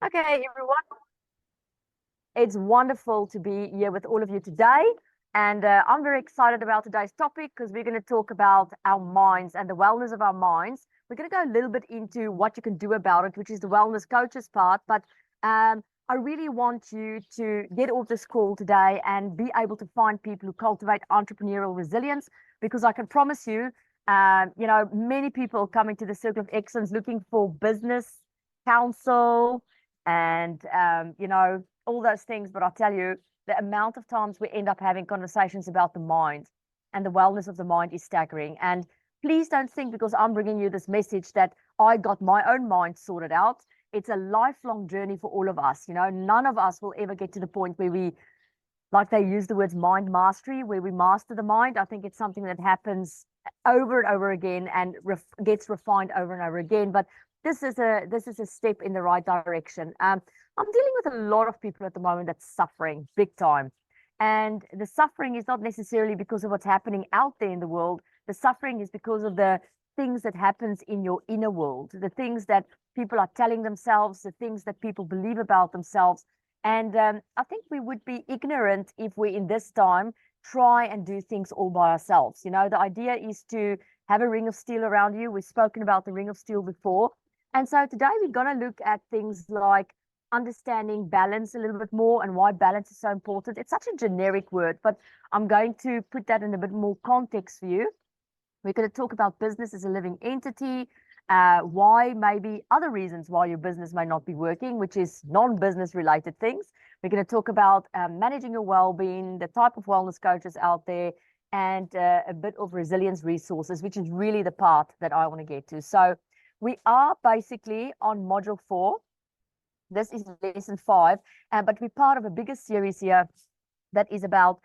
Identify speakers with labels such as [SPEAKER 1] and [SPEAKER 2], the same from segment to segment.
[SPEAKER 1] Okay, everyone, it's wonderful to be here with all of you today. And I'm very excited about today's topic because we're going to talk about our minds and the wellness of our minds. We're going to go a little bit into what you can do about it, which is the wellness coaches part. But I really want you to get off this call today and be able to find people who cultivate entrepreneurial resilience, because I can promise you, many people come into the circle of excellence looking for business counsel and all those things. But I'll tell you, the amount of times we end up having conversations about the mind and the wellness of the mind is staggering. And please don't think because I'm bringing you this message that I got my own mind sorted out. It's a lifelong journey for all of us. None of us will ever get to the point where we, like they use the words mind mastery, where we master the mind. I think it's something that happens over and over again and gets refined over and over again. But this is a step in the right direction. I'm dealing with a lot of people at the moment that's suffering big time. And the suffering is not necessarily because of what's happening out there in the world. The suffering is because of the things that happens in your inner world, the things that people are telling themselves, the things that people believe about themselves. And I think we would be ignorant if we in this time try and do things all by ourselves. The idea is to have a ring of steel around you. We've spoken about the ring of steel before. And so today we're going to look at things like understanding balance a little bit more and why balance is so important. It's such a generic word, but I'm going to put that in a bit more context for you. We're going to talk about business as a living entity, why maybe other reasons why your business may not be working, which is non-business related things. We're going to talk about managing your well-being, the type of wellness coaches out there, and a bit of resilience resources, which is really the part that I want to get to. So we are basically on module 4. This is lesson 5, but we're part of a bigger series here that is about,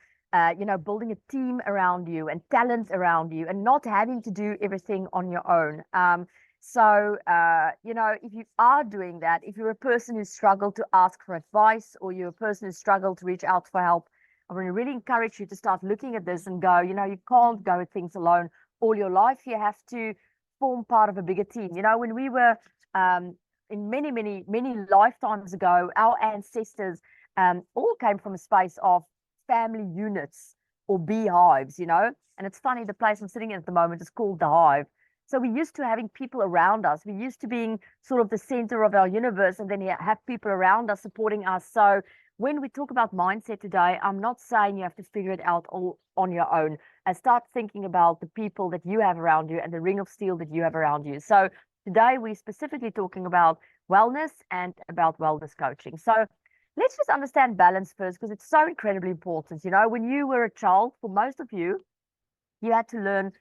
[SPEAKER 1] building a team around you and talent around you and not having to do everything on your own. If you are doing that, if you're a person who struggled to ask for advice or you're a person who struggled to reach out for help, I want to really encourage you to start looking at this and go, you can't go at things alone all your life. You have to form part of a bigger team. When we were in many, many, many lifetimes ago, our ancestors all came from a space of family units or beehives, and it's funny, the place I'm sitting in at the moment is called the hive. So we're used to having people around us. We're used to being sort of the center of our universe, and then you have people around us supporting us. So when we talk about mindset today, I'm not saying you have to figure it out all on your own. And start thinking about the people that you have around you and the ring of steel that you have around you. So today we're specifically talking about wellness and about wellness coaching. So let's just understand balance first, because it's so incredibly important. When you were a child, for most of you, you had to learn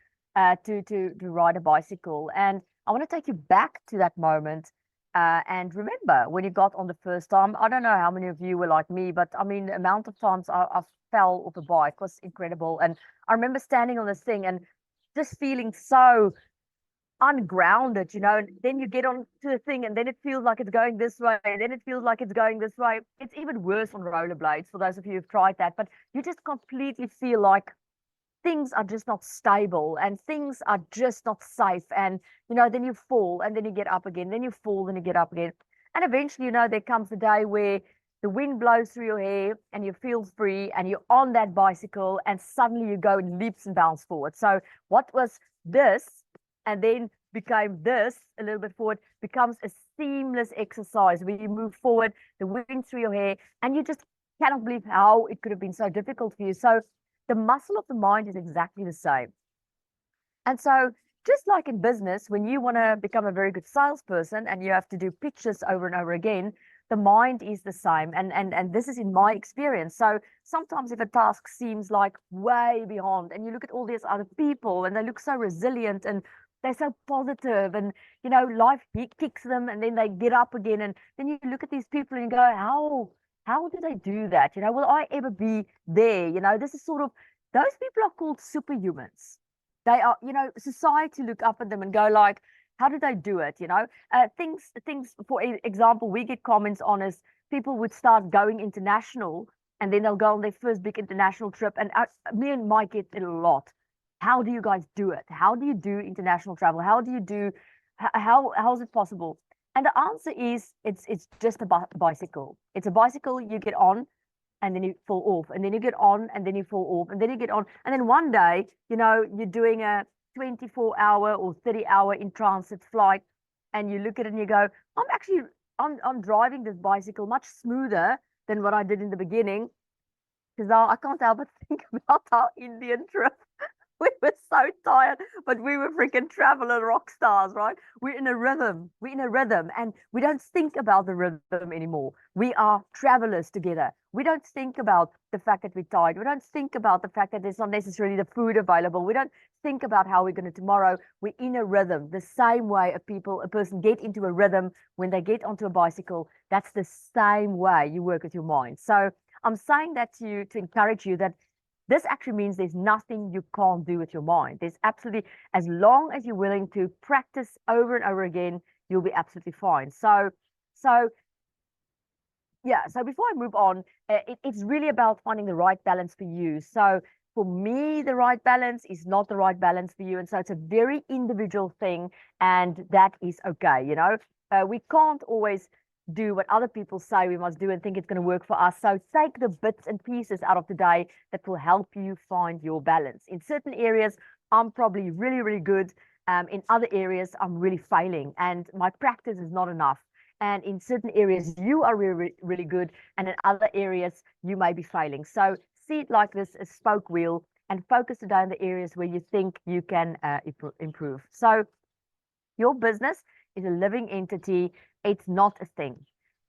[SPEAKER 1] to ride a bicycle. And I want to take you back to that moment. And remember when you got on the first time. I don't know how many of you were like me, but I mean, the amount of times I fell off a bike was incredible. And I remember standing on this thing and just feeling so ungrounded, and then you get on to the thing and then it feels like it's going this way, and then it feels like it's going this way. It's even worse on rollerblades for those of you who've tried that, but you just completely feel like things are just not stable and things are just not safe. And, then you fall and then you get up again, then you fall, then you get up again. And eventually, there comes a day where the wind blows through your hair and you feel free and you're on that bicycle and suddenly you go in leaps and bounds forward. So what was this and then became this a little bit forward becomes a seamless exercise where you move forward, the wind through your hair, and you just cannot believe how it could have been so difficult for you. So the muscle of the mind is exactly the same. And so just like in business, when you want to become a very good salesperson and you have to do pitches over and over again, the mind is the same. And this is in my experience. So sometimes if a task seems like way beyond, and you look at all these other people and they look so resilient and they're so positive, and life kicks them and then they get up again, and then you look at these people and you go, how do they do that? Will I ever be there? This is sort of, those people are called superhumans. They are, society look up at them and go like, how do they do it? Things, for example, we get comments on is people would start going international and then they'll go on their first big international trip. And me and Mike get it a lot. How do you guys do it? How do you do international travel? How is it possible? And the answer is it's just a bicycle. It's a bicycle you get on and then you fall off, and then you get on and then you fall off, and then you get on. And then one day, you're doing a 24-hour or 30-hour in transit flight, and you look at it and you go, I'm driving this bicycle much smoother than what I did in the beginning. Because now I can't help but think about our Indian trip. We were so tired, but we were freaking traveler rock stars, right? We're in a rhythm. We're in a rhythm, and we don't think about the rhythm anymore. We are travelers together. We don't think about the fact that we're tired. We don't think about the fact that there's not necessarily the food available. We don't think about how we're going to tomorrow. We're in a rhythm. The same way a person get into a rhythm when they get onto a bicycle. That's the same way you work with your mind. So I'm saying that to you to encourage you that this actually means there's nothing you can't do with your mind. There's absolutely, as long as you're willing to practice over and over again, you'll be absolutely fine. So yeah, so before I move on, it's really about finding the right balance for you. So for me, the right balance is not the right balance for you. And so it's a very individual thing, and that is okay. We can't always do what other people say we must do and think it's going to work for us. So take the bits and pieces out of the day that will help you find your balance. In certain areas, I'm probably really, really good. In other areas, I'm really failing, and my practice is not enough. And in certain areas, you are really, really good, and in other areas, you may be failing. So see it like this, a spoke wheel, and focus today on the areas where you think you can improve. So your business is a living entity. It's not a thing.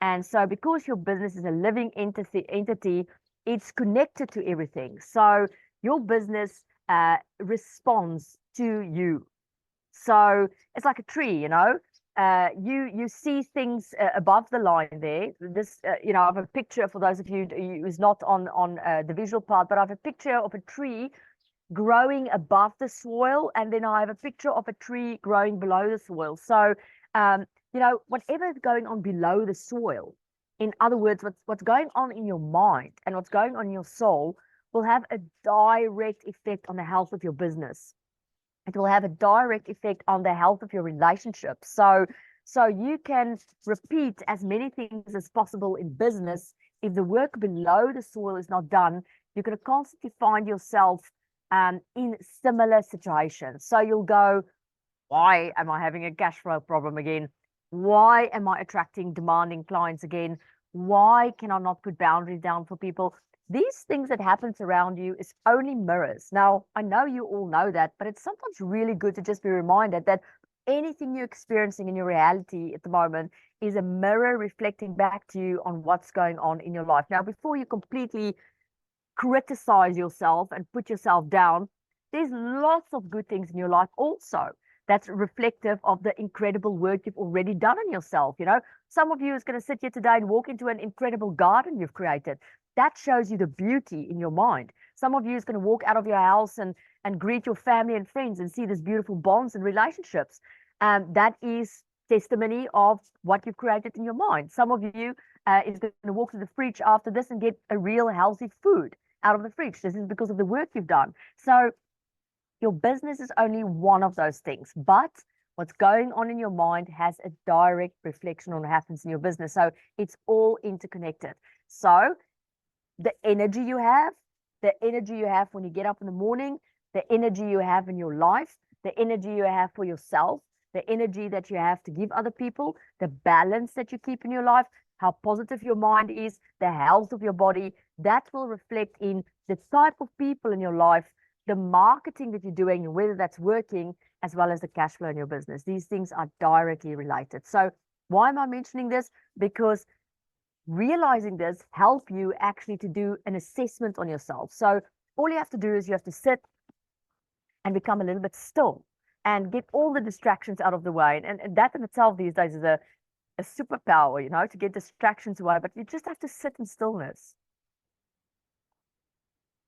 [SPEAKER 1] And so because your business is a living entity, it's connected to everything. So your business responds to you. So it's like a tree, you see things above the line there. This, I have a picture for those of you who's not on the visual part, but I have a picture of a tree growing above the soil, and then I have a picture of a tree growing below the soil. So, whatever is going on below the soil, in other words, what's going on in your mind and what's going on in your soul will have a direct effect on the health of your business. It will have a direct effect on the health of your relationship. So you can repeat as many things as possible in business. If the work below the soil is not done, you're going to constantly find yourself in similar situations. So you'll go, why am I having a cash flow problem again? Why am I attracting demanding clients again? Why can I not put boundaries down for people? These things that happens around you is only mirrors. Now, I know you all know that, but it's sometimes really good to just be reminded that anything you're experiencing in your reality at the moment is a mirror reflecting back to you on what's going on in your life. Now, before you completely criticize yourself and put yourself down, there's lots of good things in your life also that's reflective of the incredible work you've already done on yourself. Some of you is going to sit here today and walk into an incredible garden you've created. That shows you the beauty in your mind. Some of you is going to walk out of your house and greet your family and friends and see these beautiful bonds and relationships. That is testimony of what you've created in your mind. Some of you is going to walk to the fridge after this and get a real healthy food out of the fridge. This is because of the work you've done. So your business is only one of those things, but what's going on in your mind has a direct reflection on what happens in your business. So it's all interconnected. So the energy you have when you get up in the morning, the energy you have in your life, the energy you have for yourself, the energy that you have to give other people, the balance that you keep in your life, how positive your mind is, the health of your body, that will reflect in the type of people in your life, the marketing that you're doing, and whether that's working, as well as the cash flow in your business. These things are directly related. So why am I mentioning this? Because realizing this help you actually to do an assessment on yourself. So all you have to do is you have to sit and become a little bit still and get all the distractions out of the way. And that in itself these days is a superpower, to get distractions away. But you just have to sit in stillness.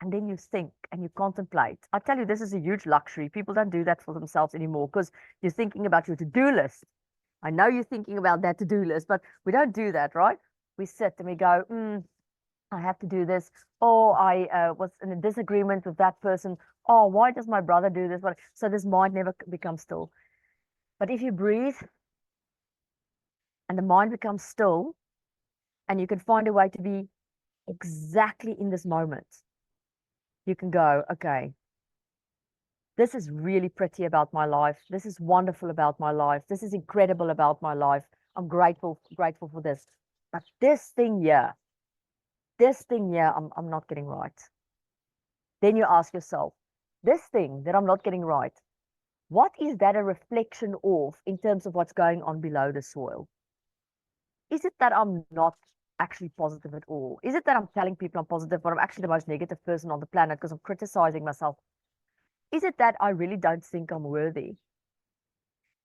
[SPEAKER 1] And then you think and you contemplate. I tell you, this is a huge luxury. People don't do that for themselves anymore because you're thinking about your to-do list. I know you're thinking about that to-do list, but we don't do that, right? We sit and we go, I have to do this. Oh, I was in a disagreement with that person. Oh, why does my brother do this? So this mind never becomes still. But if you breathe and the mind becomes still, and you can find a way to be exactly in this moment. You can go, okay, this is really pretty about my life. This is wonderful about my life. This is incredible about my life. I'm grateful for this. But this thing here, I'm not getting right. Then you ask yourself, this thing that I'm not getting right, what is that a reflection of in terms of what's going on below the soil? Is it that I'm not actually positive at all? Is it that I'm telling people I'm positive, but I'm actually the most negative person on the planet because I'm criticizing myself? Is it that I really don't think I'm worthy?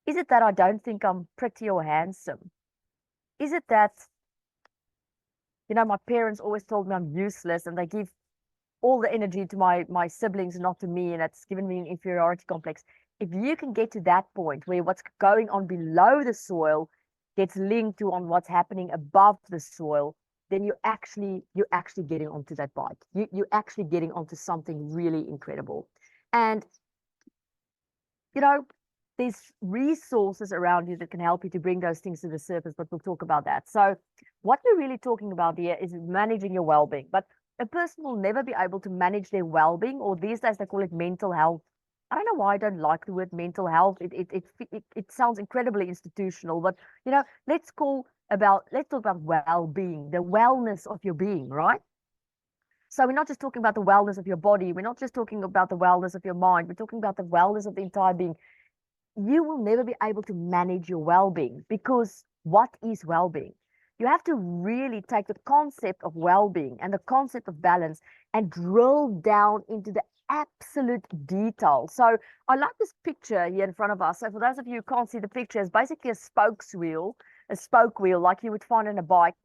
[SPEAKER 1] Is it that I don't think I'm pretty or handsome? Is it that, my parents always told me I'm useless and they give all the energy to my siblings and not to me, and that's given me an inferiority complex. If you can get to that point where what's going on below the soil gets linked to on what's happening above the soil, then you're actually getting onto that bike. You're actually getting onto something really incredible. And you know, there's resources around you that can help you to bring those things to the surface, but we'll talk about that. So what we're really talking about here is managing your well-being. But a person will never be able to manage their well-being, or these days they call it mental health. I don't know why I don't like the word mental health. It sounds incredibly institutional, but let's talk about well-being, the wellness of your being, right? So we're not just talking about the wellness of your body. We're not just talking about the wellness of your mind. We're talking about the wellness of the entire being. You will never be able to manage your well-being, because what is well-being? You have to really take the concept of well-being and the concept of balance and drill down into the absolute detail. So I like this picture here in front of us. So for those of you who can't see the picture, it's basically a spoke wheel like you would find in a bike.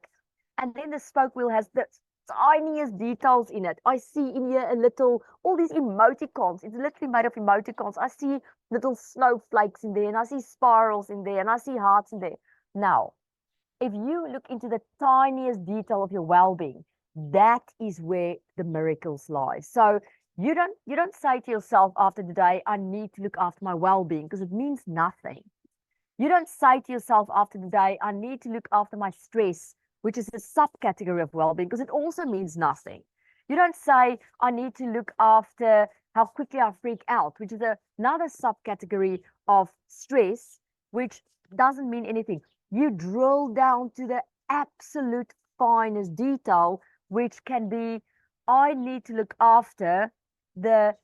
[SPEAKER 1] And then the spoke wheel has the tiniest details in it. I see in here all these emoticons. It's literally made of emoticons. I see little snowflakes in there, and I see spirals in there, and I see hearts in there. Now, if you look into the tiniest detail of your well-being, that is where the miracles lie. So you don't say to yourself after the day, I need to look after my well-being, because it means nothing. You don't say to yourself after the day, I need to look after my stress, which is a subcategory of well-being, because it also means nothing. You don't say, I need to look after how quickly I freak out, which is another subcategory of stress, which doesn't mean anything. You drill down to the absolute finest detail, which can be, I need to look after the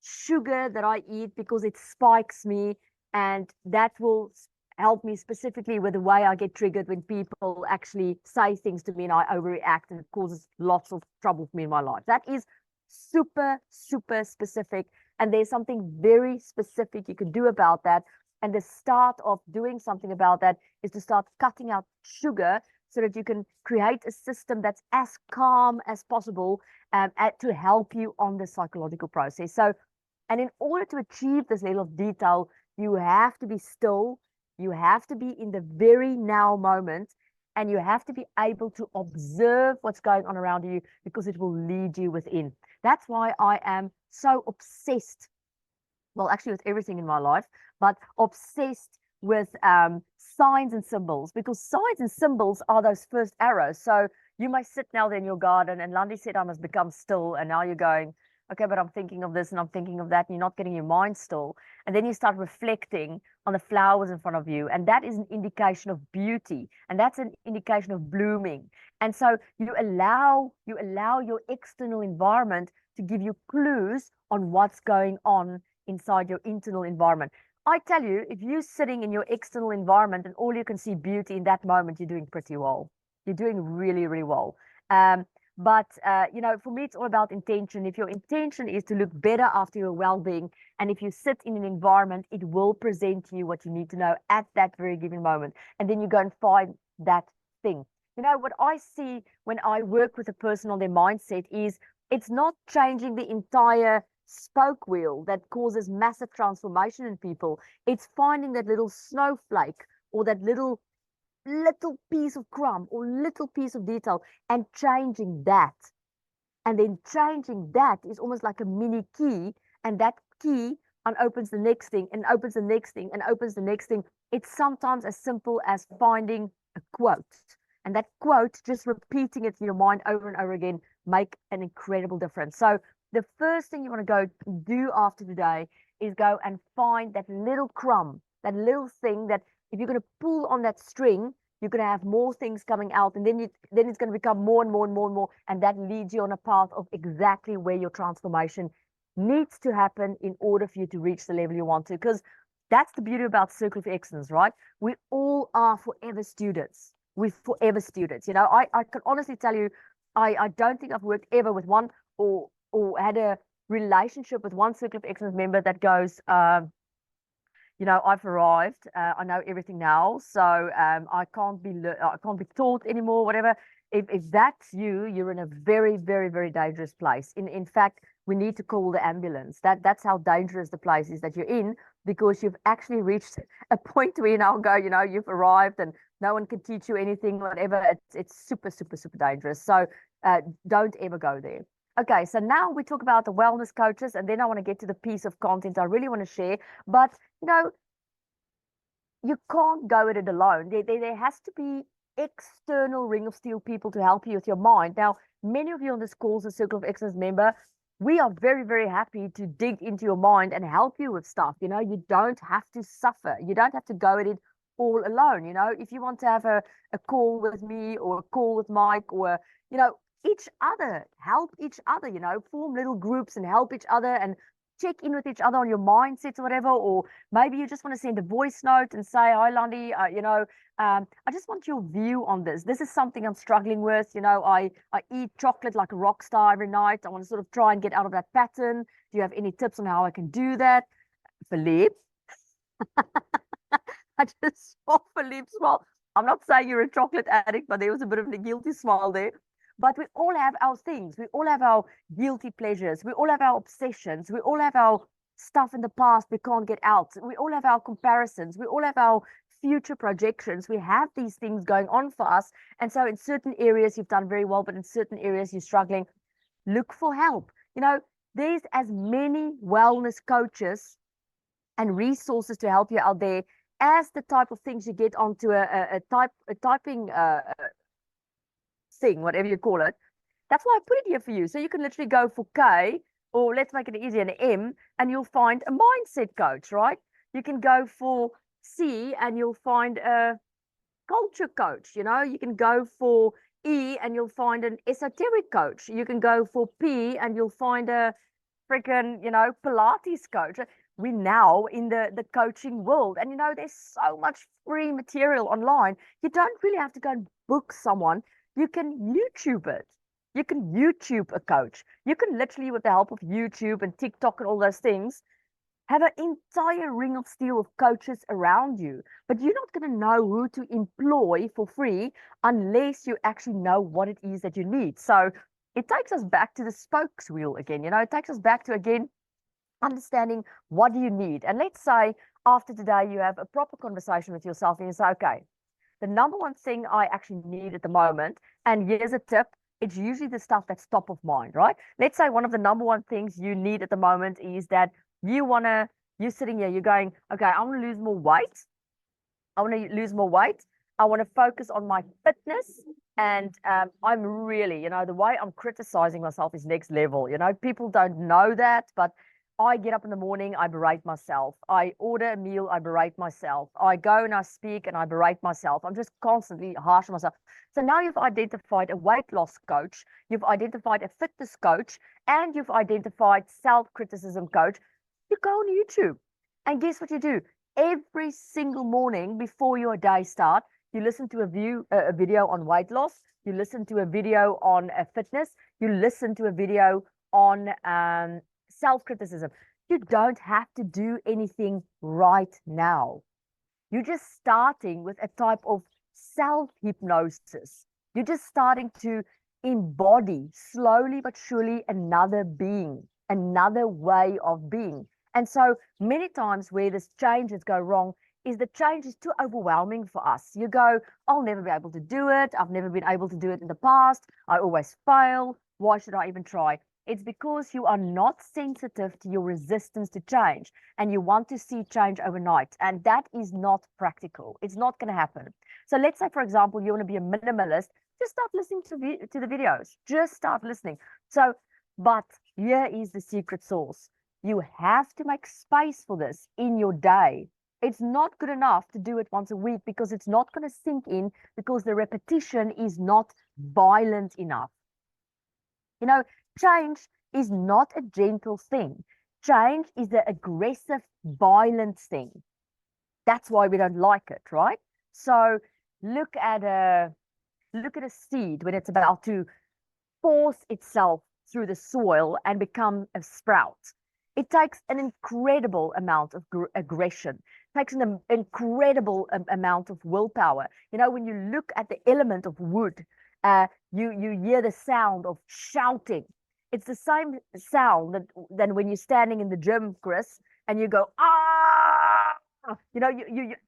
[SPEAKER 1] sugar that I eat because it spikes me, and that will help me specifically with the way I get triggered when people actually say things to me and I overreact, and it causes lots of trouble for me in my life. That is super, super specific, and there's something very specific you can do about that. And the start of doing something about that is to start cutting out sugar so that you can create a system that's as calm as possible, to help you on the psychological process. So, and in order to achieve this level of detail, you have to be still, you have to be in the very now moment, and you have to be able to observe what's going on around you, because it will lead you within. That's why I am so obsessed, well, actually with everything in my life, but obsessed with signs and symbols, because signs and symbols are those first arrows. So you may sit now there in your garden, and Landi said I must become still, and now you're going, okay, but I'm thinking of this and I'm thinking of that, and you're not getting your mind still. And then you start reflecting on the flowers in front of you, and that is an indication of beauty, and that's an indication of blooming. And so you allow your external environment to give you clues on what's going on inside your internal environment. I tell you, if you're sitting in your external environment and all you can see beauty in that moment, you're doing pretty well. You're doing really, really well. But for me, it's all about intention. If your intention is to look better after your well-being, and if you sit in an environment, it will present to you what you need to know at that very given moment. And then you go and find that thing. What I see when I work with a person on their mindset is, it's not changing the entire spoke wheel that causes massive transformation in people. It's finding that little snowflake, or that little piece of crumb, or little piece of detail, and changing that. And then changing that is almost like a mini key, and that key and opens the next thing and opens the next thing and opens the next thing. It's sometimes as simple as finding a quote. And that quote, just repeating it in your mind over and over again, make an incredible difference. So the first thing you want to go do after today is go and find that little crumb, that little thing that if you're going to pull on that string, you're going to have more things coming out, and then it's going to become more and more and more and more, and that leads you on a path of exactly where your transformation needs to happen in order for you to reach the level you want to. Because that's the beauty about Circle of Excellence, right? We all are forever students. We're forever students. You know, I can honestly tell you, I don't think I've worked ever with one or had a relationship with one Circle of Excellence member that goes, you know, I've arrived. I know everything now, so I can't be taught anymore. Whatever. If that's you, you're in a very, very, very dangerous place. In fact, we need to call the ambulance. That's how dangerous the place is that you're in, because you've actually reached a point where you now go, you know, you've arrived and no one can teach you anything. Whatever. It's super, super, super dangerous. So don't ever go there. Okay, so now we talk about the wellness coaches, and then I want to get to the piece of content I really want to share. But you know, you can't go at it alone. There has to be external ring of steel people to help you with your mind. Now, many of you on this call as a Circle of Excellence member, we are very, very happy to dig into your mind and help you with stuff. You know, you don't have to suffer. You don't have to go at it all alone. You know, if you want to have a call with me or a call with Mike, or, you know, each other, help each other, you know, form little groups and help each other and check in with each other on your mindsets or whatever. Or maybe you just want to send a voice note and say, hi, Landi, you know, I just want your view on this. This is something I'm struggling with. You know, I eat chocolate like a rock star every night. I want to sort of try and get out of that pattern. Do you have any tips on how I can do that? Philippe, I just saw Philippe smile. I'm not saying you're a chocolate addict, but there was a bit of a guilty smile there. But we all have our things. We all have our guilty pleasures. We all have our obsessions. We all have our stuff in the past we can't get out. We all have our comparisons. We all have our future projections. We have these things going on for us. And so in certain areas you've done very well, but in certain areas you're struggling. Look for help. You know, there's as many wellness coaches and resources to help you out there as the type of things you get onto a typing thing, whatever you call it. That's why I put it here for you. So you can literally go for K, or let's make it easy, an M, and you'll find a mindset coach, right? You can go for C and you'll find a culture coach. You know, you can go for E and you'll find an esoteric coach. You can go for P and you'll find a freaking, you know, Pilates coach. We now in the coaching world, and you know, there's so much free material online. You don't really have to go and book someone. You can YouTube it. You can YouTube a coach. You can literally, with the help of YouTube and TikTok and all those things, have an entire ring of steel of coaches around you. But you're not going to know who to employ for free unless you actually know what it is that you need. So it takes us back to the spokes wheel again. You know, it takes us back to, again, understanding what do you need. And let's say after today you have a proper conversation with yourself and you say, okay, the number one thing I actually need at the moment, and here's a tip, it's usually the stuff that's top of mind, right? Let's say one of the number one things you need at the moment is that you're sitting here, you're going, okay, I want to lose more weight. I want to lose more weight. I want to focus on my fitness. And I'm really, you know, the way I'm criticizing myself is next level. You know, people don't know that, but I get up in the morning, I berate myself. I order a meal, I berate myself. I go and I speak and I berate myself. I'm just constantly harsh on myself. So now you've identified a weight loss coach, you've identified a fitness coach, and you've identified self-criticism coach. You go on YouTube. And guess what you do? Every single morning before your day starts, you listen to a video on weight loss, you listen to a video on fitness, you listen to a video on self-criticism. You don't have to do anything right now. You're just starting with a type of self-hypnosis. You're just starting to embody slowly but surely another being, another way of being. And so many times where this changes go wrong is the change is too overwhelming for us. You go, I'll never be able to do it. I've never been able to do it in the past. I always fail. Why should I even try? It's because you are not sensitive to your resistance to change and you want to see change overnight. And that is not practical. It's not going to happen. So let's say, for example, you want to be a minimalist, just start listening to the videos. Just start listening. So, but here is the secret sauce. You have to make space for this in your day. It's not good enough to do it once a week because it's not going to sink in because the repetition is not violent enough. You know, change is not a gentle thing. Change is the aggressive, violent thing. That's why we don't like it, right? So look at a seed when it's about to force itself through the soil and become a sprout. It takes an incredible amount of aggression, takes an incredible amount of willpower. You know, when you look at the element of wood, you hear the sound of shouting. It's the same sound than when you're standing in the gym, Chris, and you go, ah, you know,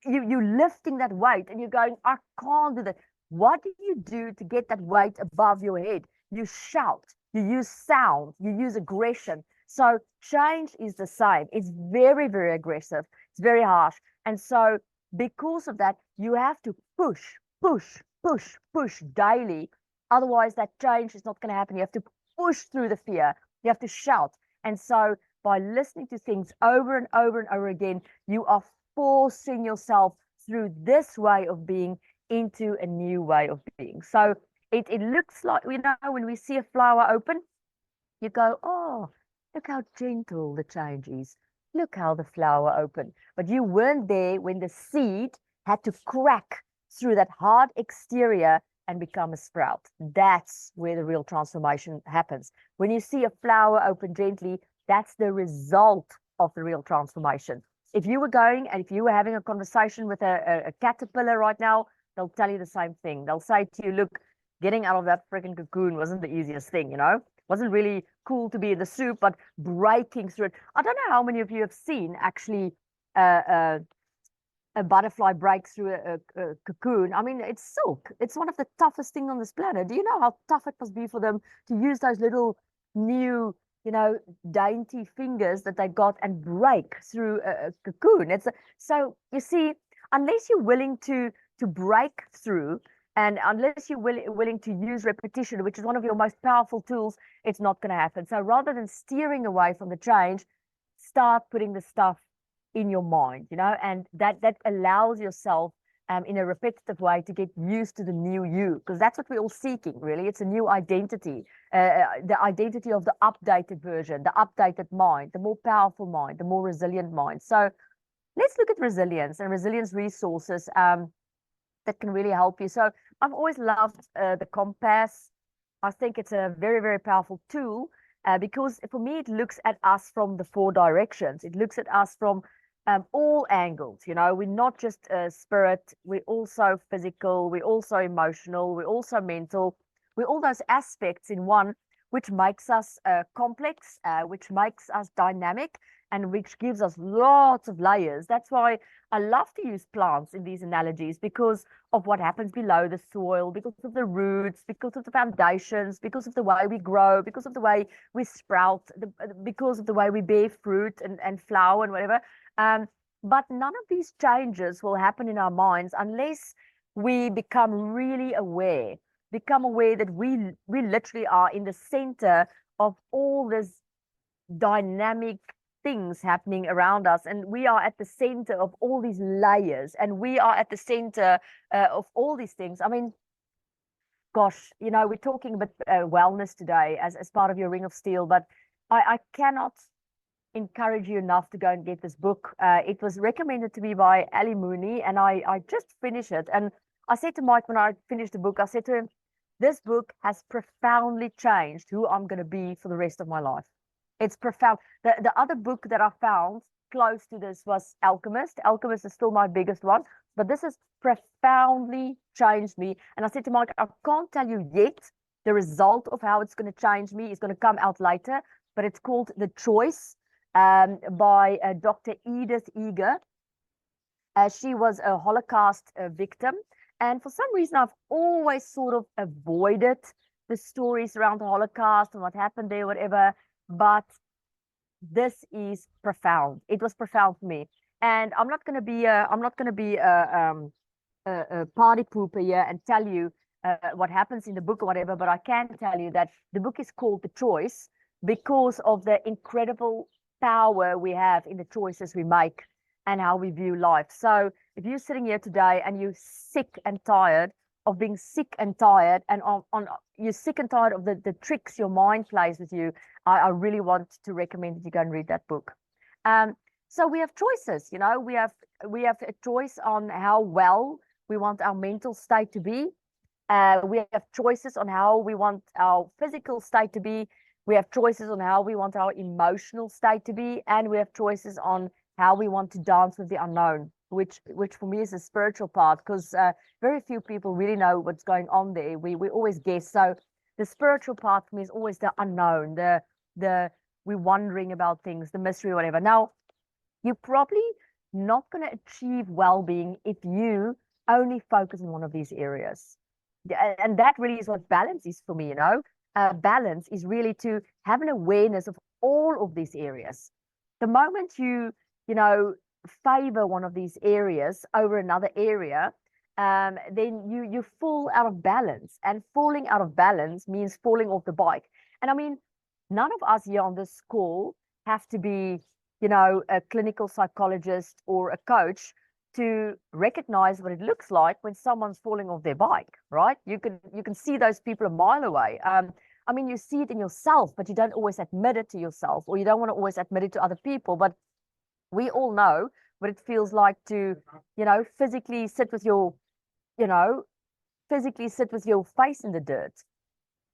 [SPEAKER 1] you're lifting that weight and you're going, I can't do that. What do you do to get that weight above your head? You shout, you use sound, you use aggression. So change is the same. It's very, very aggressive. It's very harsh. And so because of that, you have to push, push, push, push daily. Otherwise, that change is not going to happen. You have to push through the fear. You have to shout. And so by listening to things over and over and over again, you are forcing yourself through this way of being into a new way of being. So it looks like, you know, when we see a flower open, you go, oh, look how gentle the change is. Look how the flower opened. But you weren't there when the seed had to crack through that hard exterior and become a sprout. That's where the real transformation happens. When you see a flower open gently, that's the result of the real transformation. If you were going and if you were having a conversation with a caterpillar right now, they'll tell you the same thing. They'll say to you, look, getting out of that freaking cocoon wasn't the easiest thing, you know? Wasn't really cool to be in the soup, but breaking through it. I don't know how many of you have seen actually a butterfly break through a cocoon. I mean, it's silk. It's one of the toughest things on this planet. Do you know how tough it must be for them to use those little new, you know, dainty fingers that they got and break through a cocoon? So you see, unless you're willing to break through, and unless you're willing to use repetition, which is one of your most powerful tools, it's not going to happen. So rather than steering away from the change, start putting the stuff in your mind, you know, and that allows yourself in a repetitive way to get used to the new you, because that's what we're all seeking, really. It's a new identity, the identity of the updated version, the updated mind, the more powerful mind, the more resilient mind. So let's look at resilience and resilience resources that can really help you. So I've always loved the compass. I think it's a very, very powerful tool because for me, it looks at us from the 4 directions. It looks at us from all angles. You know, we're not just spirit, we're also physical, we're also emotional, we're also mental. We're all those aspects in one, which makes us complex, which makes us dynamic, and which gives us lots of layers. That's why I love to use plants in these analogies, because of what happens below the soil, because of the roots, because of the foundations, because of the way we grow, because of the way we sprout, because of the way we bear fruit and flower and whatever. But none of these changes will happen in our minds unless we become really aware, that we literally are in the center of all this dynamic things happening around us, and we are at the center of all these layers, and we are at the center of all these things. I mean, gosh, you know, we're talking about wellness today as part of your Ring of Steel, but I cannot encourage you enough to go and get this book. It was recommended to me by Ali Mooney, and I just finished it. And I said to Mike when I finished the book, I said to him, this book has profoundly changed who I'm going to be for the rest of my life. It's profound. The other book that I found close to this was Alchemist. Alchemist is still my biggest one, but this has profoundly changed me. And I said to Mike, I can't tell you yet the result of how it's going to change me. It's going to come out later, but it's called The Choice by Dr. Edith Eger. She was a Holocaust victim. And for some reason, I've always sort of avoided the stories around the Holocaust and what happened there, whatever. But this is profound. It was profound for me. And I'm not going to be a party pooper here and tell you what happens in the book or whatever, but I can tell you that the book is called The Choice because of the incredible power we have in the choices we make and how we view life. So if you're sitting here today and you're sick and tired of being sick and tired and you're sick and tired of the tricks your mind plays with you, I really want to recommend that you go and read that book. So we have choices, you know, we have a choice on how well we want our mental state to be. We have choices on how we want our physical state to be. We have choices on how we want our emotional state to be, and we have choices on how we want to dance with the unknown, which for me is the spiritual part, because very few people really know what's going on there. We always guess. So the spiritual part for me is always the unknown, the we're wondering about things, the mystery, whatever. Now, you're probably not going to achieve well-being if you only focus on one of these areas. And that really is what balance is for me, you know. Balance is really to have an awareness of all of these areas. The moment you know, favor one of these areas over another area, then you fall out of balance. And falling out of balance means falling off the bike. And I mean, none of us here on this call have to be, you know, a clinical psychologist or a coach to recognize what it looks like when someone's falling off their bike, right? You can see those people a mile away. I mean, you see it in yourself, but you don't always admit it to yourself, or you don't want to always admit it to other people. But we all know what it feels like to, you know, physically sit with your face in the dirt.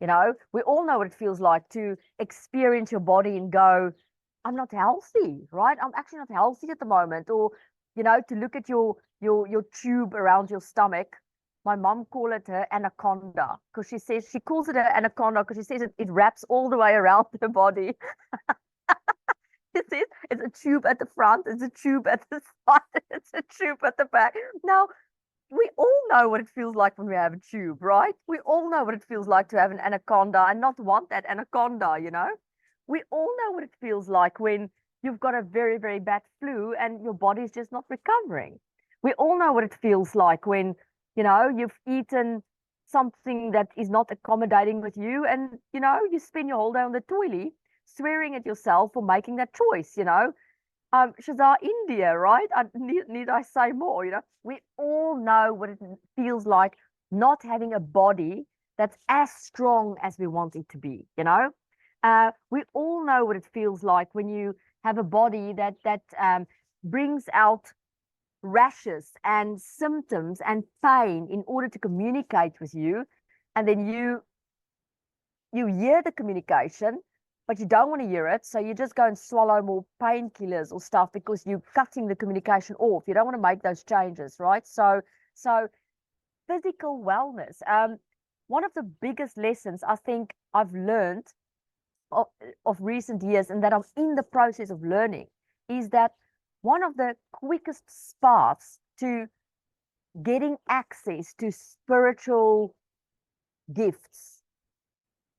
[SPEAKER 1] You know, we all know what it feels like to experience your body and go, I'm not healthy, right? I'm actually not healthy at the moment. Or, you know, to look at your tube around your stomach. My mom called it her anaconda, because she calls it an anaconda because she says it wraps all the way around her body. It says it's a tube at the front, it's a tube at the side, it's a tube at the back. Now, we all know what it feels like when we have a tube, right? We all know what it feels like to have an anaconda and not want that anaconda, you know? We all know what it feels like when you've got a very, very bad flu and your body's just not recovering. We all know what it feels like when, you know, you've eaten something that is not accommodating with you and, you know, you spend your whole day on the toilet swearing at yourself for making that choice, you know? Shazar, India, right? Need I say more? You know, we all know what it feels like not having a body that's as strong as we want it to be. You know, we all know what it feels like when you have a body that brings out rashes and symptoms and pain in order to communicate with you, and then you hear the communication, but you don't want to hear it. So you just go and swallow more painkillers or stuff because you're cutting the communication off. You don't want to make those changes, right? So physical wellness. One of the biggest lessons I think I've learned of recent years, and that I'm in the process of learning, is that one of the quickest paths to getting access to spiritual gifts,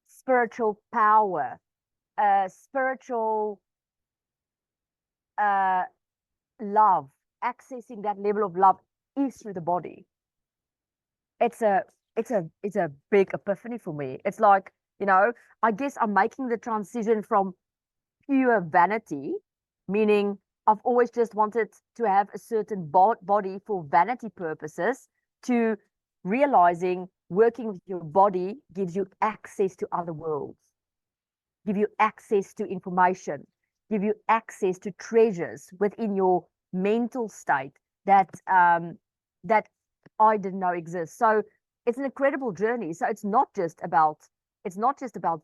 [SPEAKER 1] spiritual power, spiritual love, accessing that level of love is through the body. It's a big epiphany for me. It's like, you know, I guess I'm making the transition from pure vanity, meaning I've always just wanted to have a certain body for vanity purposes, to realizing working with your body gives you access to other worlds, give you access to information, give you access to treasures within your mental state that that I didn't know exist. So it's an incredible journey. So it's not just about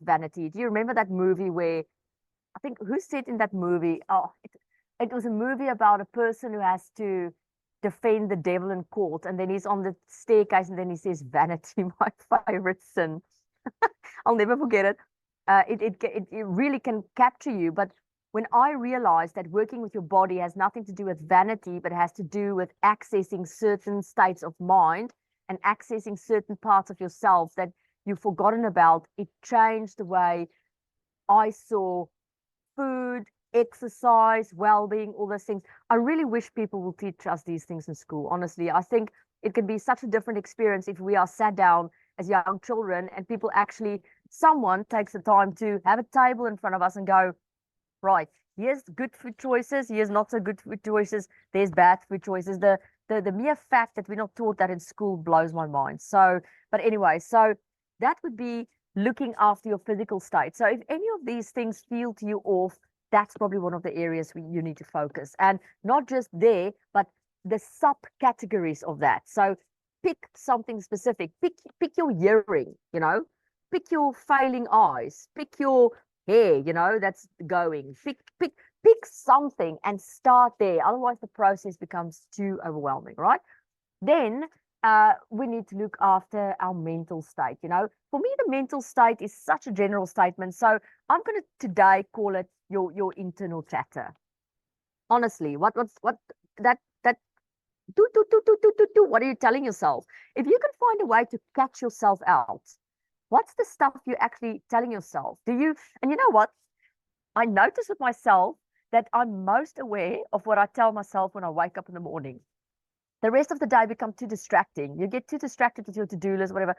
[SPEAKER 1] vanity. Do you remember that movie where, I think, who said in that movie? Oh, it was a movie about a person who has to defend the devil in court, and then he's on the staircase, and then he says, "Vanity, my favorite sin." I'll never forget it. It really can capture you. But when I realized that working with your body has nothing to do with vanity, but has to do with accessing certain states of mind and accessing certain parts of yourself that you've forgotten about. It changed the way I saw food, exercise, well-being, all those things. I really wish people will teach us these things in school. Honestly, I think it can be such a different experience if we are sat down as young children and people actually, someone takes the time to have a table in front of us and go, right, here's good food choices, here's not so good food choices, there's bad food choices. The mere fact that we're not taught that in school blows my mind. So, but anyway, so that would be looking after your physical state. So if any of these things feel to you off, that's probably one of the areas where you need to focus. And not just there, but the subcategories of that. So pick something specific. Pick your hearing, you know, pick your failing eyes, pick your hair, you know, that's going. Pick something and start there. Otherwise, the process becomes too overwhelming, right? Then we need to look after our mental state. You know, for me, the mental state is such a general statement. So I'm going to today call it your internal chatter. Honestly, what that what are you telling yourself? If you can find a way to catch yourself out, what's the stuff you're actually telling yourself? Do you, and you know what? I notice with myself that I'm most aware of what I tell myself when I wake up in the morning. The rest of the day become too distracting. You get too distracted with your to-do list, whatever.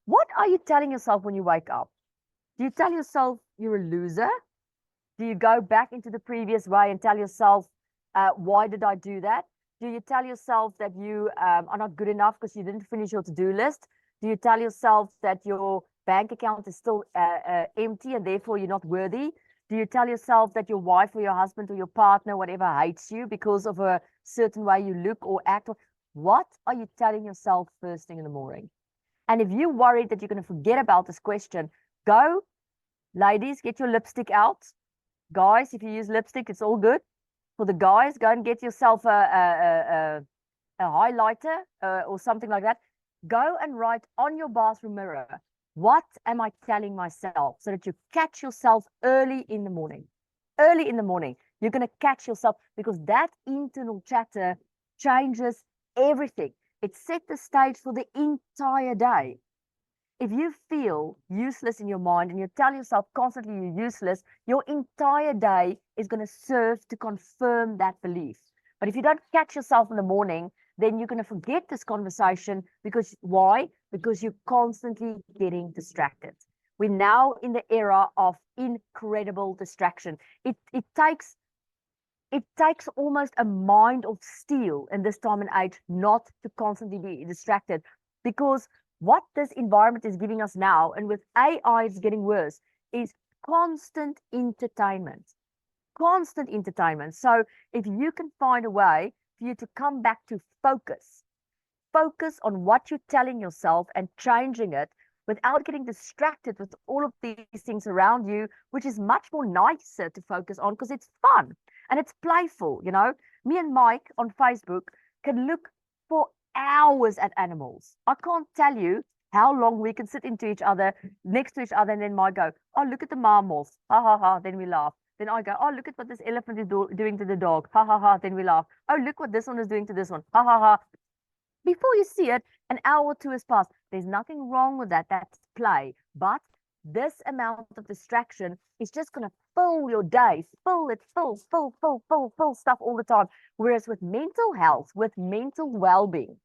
[SPEAKER 1] What are you telling yourself when you wake up? Do you tell yourself you're a loser? Do you go back into the previous way and tell yourself, why did I do that? Do you tell yourself that you are not good enough because you didn't finish your to-do list? Do you tell yourself that your bank account is still empty and therefore you're not worthy? Do you tell yourself that your wife or your husband or your partner, whatever, hates you because of a certain way you look or act? What are you telling yourself first thing in the morning? And if you're worried that you're going to forget about this question, go, ladies, get your lipstick out. Guys, if you use lipstick, it's all good. For the guys, go and get yourself a highlighter or something like that. Go and write on your bathroom mirror, what am I telling myself? So that you catch yourself early in the morning. Early in the morning, you're going to catch yourself because that internal chatter changes everything. It sets the stage for the entire day. If you feel useless in your mind and you tell yourself constantly you're useless, your entire day is going to serve to confirm that belief. But if you don't catch yourself in the morning, then you're going to forget this conversation because why? Because you're constantly getting distracted. We're now in the era of incredible distraction. It takes almost a mind of steel in this time and age not to constantly be distracted, because what this environment is giving us now, and with AI it's getting worse, is constant entertainment. Constant entertainment. So if you can find a way for you to come back to focus on what you're telling yourself and changing it without getting distracted with all of these things around you, which is much more nicer to focus on because it's fun and it's playful. You know, me and Mike on Facebook can look for hours at animals. I can't tell you how long we can sit next to each other, and then Mike go, oh, look at the mammals, ha ha ha, then we laugh. Then I go, oh, look at what this elephant is doing to the dog, ha ha ha, then we laugh. Oh, look what this one is doing to this one, ha ha ha. Before you see it, an hour or two has passed. There's nothing wrong with that. That's play. But this amount of distraction is just going to fill your day, fill stuff all the time. Whereas with mental health, with mental well-being,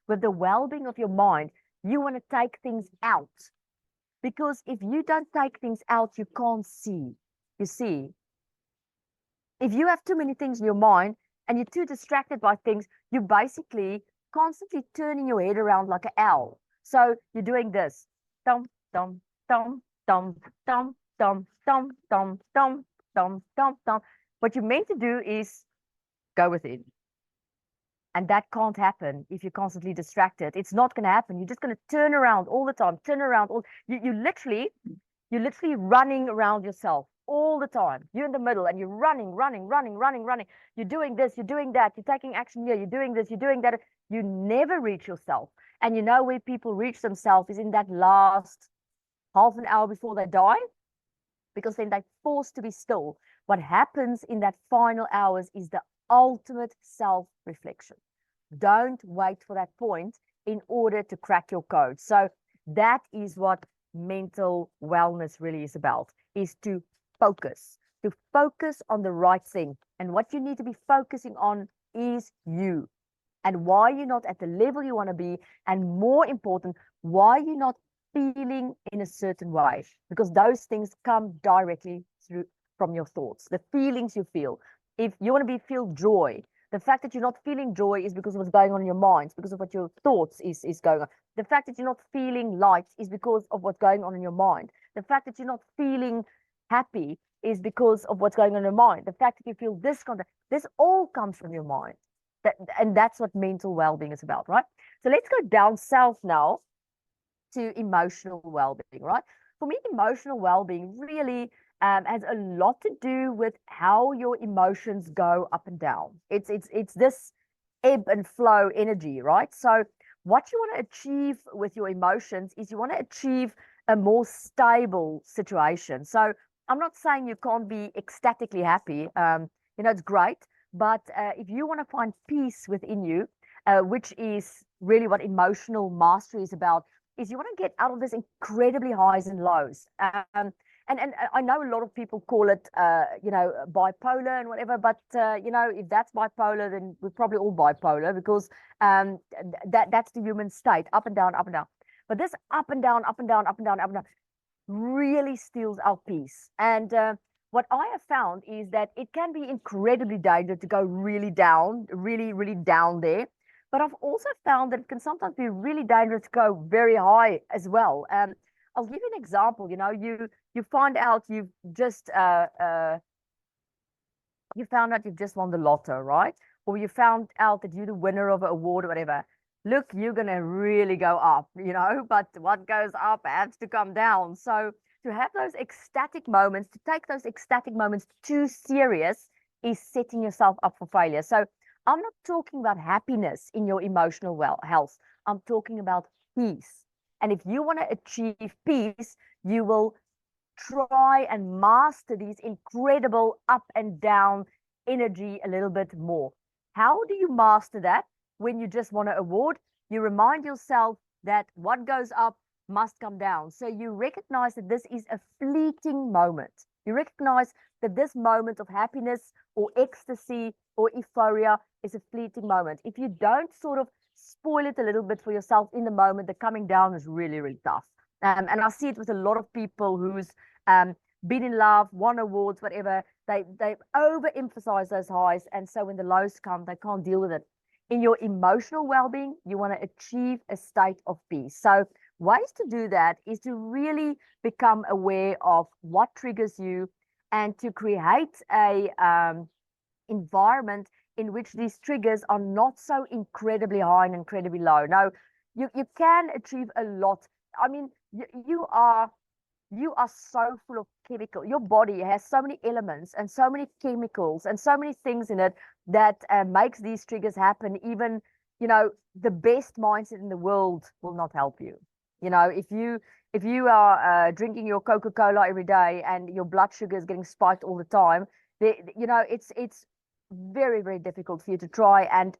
[SPEAKER 1] with the well-being of your mind, you want to take things out. Because if you don't take things out, you can't see. You see, if you have too many things in your mind and you're too distracted by things, you basically constantly turning your head around like an owl. So you're doing this. Dum, dum, dum, dum, dum, dum, dum, dum, dum, dum, dum, dum. What you're meant to do is go within. And that can't happen if you're constantly distracted. It's not going to happen. You're just going to turn around all the time, turn around. You're literally running around yourself all the time. You're in the middle and you're running. You're doing this, you're doing that, you're taking action here, you're doing this, you're doing that. You never reach yourself. And you know where people reach themselves is in that last half an hour before they die, because then they're forced to be still. What happens in that final hours is the ultimate self-reflection. Don't wait for that point in order to crack your code. So that is what mental wellness really is about, is to focus on the right thing. And what you need to be focusing on is you, and why you're not at the level you want to be. And more important, why you're not feeling in a certain way, because those things come directly through from your thoughts, the feelings you feel. If you want to feel joy, the fact that you're not feeling joy is because of what's going on in your mind, because of what your thoughts is going on. The fact that you're not feeling light is because of what's going on in your mind. The fact that you're not feeling happy is because of what's going on in your mind. The fact that you feel discontent, this all comes from your mind. And that's what mental well-being is about, right? So let's go down south now to emotional well-being, right? For me, emotional well-being really has a lot to do with how your emotions go up and down. It's this ebb and flow energy, right? So what you want to achieve with your emotions is you want to achieve a more stable situation. So I'm not saying you can't be ecstatically happy. It's great, but if you want to find peace within you, which is really what emotional mastery is about, is you want to get out of this incredibly highs and lows. And I know a lot of people call it, bipolar and whatever, but, if that's bipolar, then we're probably all bipolar, because that's the human state, up and down, up and down. But this up and down, up and down, up and down, up and down, really steals our peace. And what I have found is that it can be incredibly dangerous to go really down, really, really down there. But I've also found that it can sometimes be really dangerous to go very high as well. I'll give you an example. You find out you found out you've just won the lotto, right? Or you found out that you're the winner of an award or whatever. Look, you're gonna really go up, but what goes up has to come down. So to have those ecstatic moments, to take those ecstatic moments too serious, is setting yourself up for failure. So I'm not talking about happiness in your emotional health. I'm talking about peace. And if you want to achieve peace, you will try and master these incredible up and down energy a little bit more. How do you master that? When you just want an award, you remind yourself that what goes up must come down. So you recognize that this is a fleeting moment. You recognize that this moment of happiness or ecstasy or euphoria is a fleeting moment. If you don't sort of spoil it a little bit for yourself in the moment, the coming down is really, really tough. And I see it with a lot of people who's been in love, won awards, whatever. They overemphasize those highs, and so when the lows come, they can't deal with it. In your emotional well-being, you want to achieve a state of peace. So ways to do that is to really become aware of what triggers you, and to create a environment in which these triggers are not so incredibly high and incredibly low. Now, you can achieve a lot. I mean, you are so full of chemical. Your body has so many elements and so many chemicals and so many things in it that makes these triggers happen. Even, the best mindset in the world will not help you. If you are drinking your Coca-Cola every day and your blood sugar is getting spiked all the time, it's very, very difficult for you to try and